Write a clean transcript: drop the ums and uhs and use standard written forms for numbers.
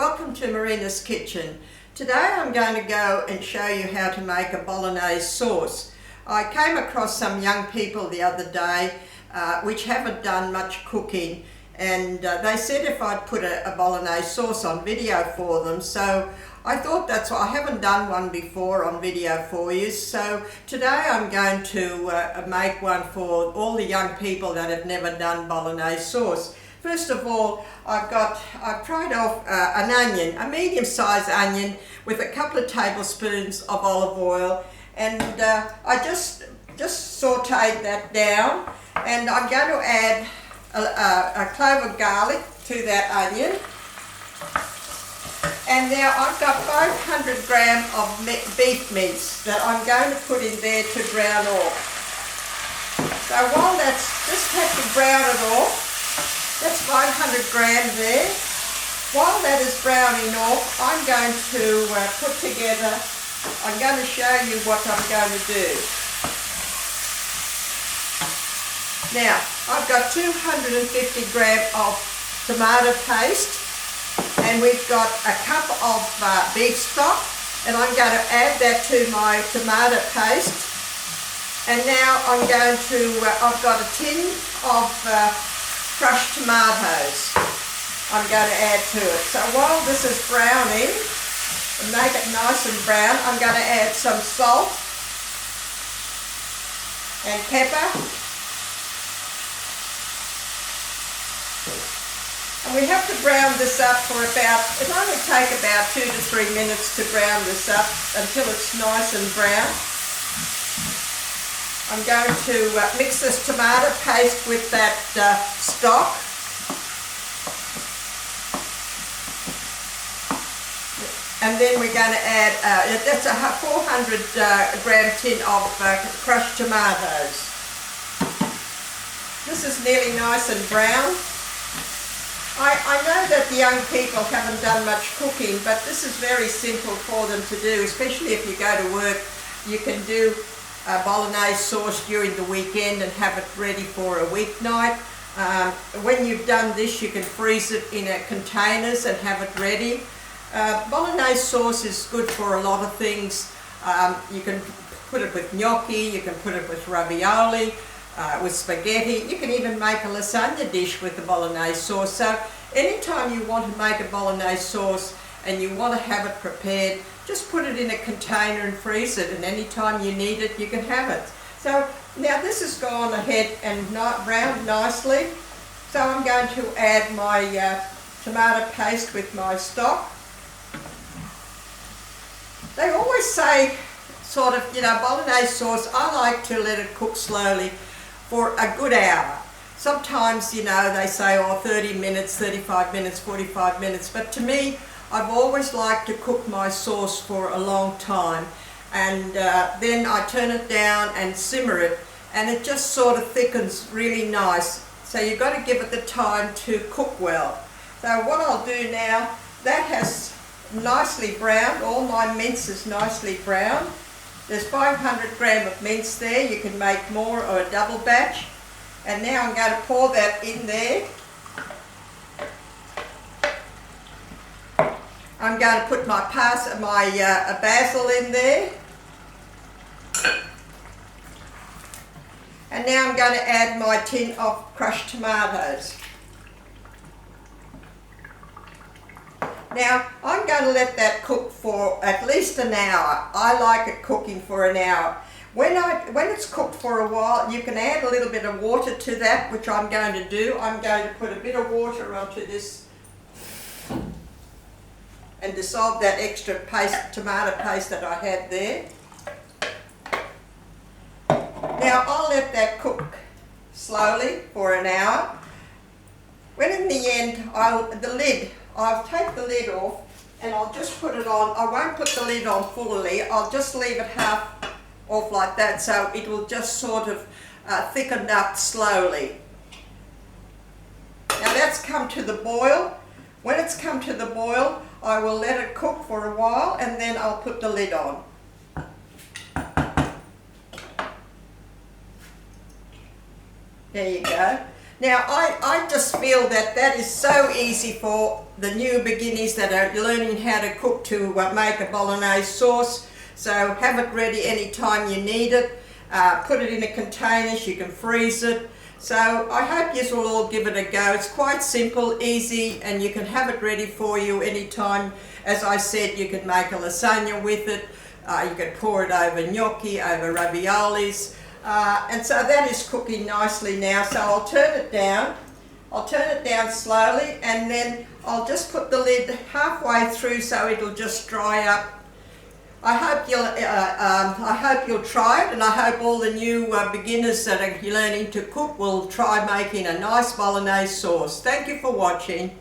Welcome to Marina's Kitchen. Today I'm going to go and show you how to make a bolognese sauce. I came across some young people the other day which haven't done much cooking, and they said if I'd put a bolognese sauce on video for them, so I thought that's why I haven't done one before on video for you. So today I'm going to make one for all the young people that have never done bolognese sauce. First of all, I've fried off an onion, a medium-sized onion with a couple of tablespoons of olive oil, and I just sauteed that down, and I'm going to add a clove of garlic to that onion. And now I've got 500 grams of beef mince that I'm going to put in there to brown off. So while that's just have to brown it off, that's 500 grams there. While that is browning off, I'm going to put together, I'm going to show you what I'm going to do. Now, I've got 250 grams of tomato paste, and we've got a cup of beef stock, and I'm going to add that to my tomato paste. And now I'm going to, I've got a tin of crushed tomatoes I'm going to add to it. So while this is browning, and make it nice and brown, I'm going to add some salt and pepper. And we have to brown this up for about, it'll only take about 2 to 3 minutes to brown this up until it's nice and brown. I'm going to mix this tomato paste with that stock. And then we're going to add, that's a 400 gram tin of crushed tomatoes. This is nearly nice and brown. I know that the young people haven't done much cooking, but this is very simple for them to do, especially if you go to work. You can do a bolognese sauce during the weekend and have it ready for a weeknight. When you've done this, you can freeze it in containers and have it ready. Bolognese sauce is good for a lot of things. You can put it with gnocchi, you can put it with ravioli, with spaghetti. You can even make a lasagna dish with the bolognese sauce. So anytime you want to make a bolognese sauce and you want to have it prepared, just put it in a container and freeze it, and anytime you need it, you can have it. So now this has gone ahead and browned nicely. So I'm going to add my tomato paste with my stock. They always say, sort of, you know, bolognese sauce, I like to let it cook slowly for a good hour. Sometimes, you know, they say, oh, 30 minutes, 35 minutes, 45 minutes, but to me, I've always liked to cook my sauce for a long time, and then I turn it down and simmer it, and it just sort of thickens really nice. So you've got to give it the time to cook well. So what I'll do now, that has nicely browned, all my mince is nicely browned. There's 500 grams of mince there. You can make more or a double batch. And now I'm going to pour that in there. I'm going to put my basil in there. And now I'm going to add my tin of crushed tomatoes. Now I'm going to let that cook for at least an hour. I like it cooking for an hour. When it's cooked for a while, you can add a little bit of water to that, which I'm going to do. I'm going to put a bit of water onto this and dissolve that extra tomato paste that I had there. Now I'll let that cook slowly for an hour. When in the end, I'll take the lid off and I'll just put it on. I won't put the lid on fully, I'll just leave it half off like that, so it will just sort of thicken up slowly. Now that's come to the boil. When it's come to the boil, I will let it cook for a while, and then I'll put the lid on. There you go. Now, I just feel that that is so easy for the new beginners that are learning how to cook to make a bolognese sauce. So have it ready anytime you need it. Put it in a container, you can freeze it. So I hope you will all give it a go. It's quite simple, easy, and you can have it ready for you anytime. As I said, you could make a lasagna with it. You could pour it over gnocchi, over raviolis. And so that is cooking nicely now. So I'll turn it down. I'll turn it down slowly, and then I'll just put the lid halfway through so it'll just dry up. I hope you'll try it, and I hope all the new beginners that are learning to cook will try making a nice bolognese sauce. Thank you for watching.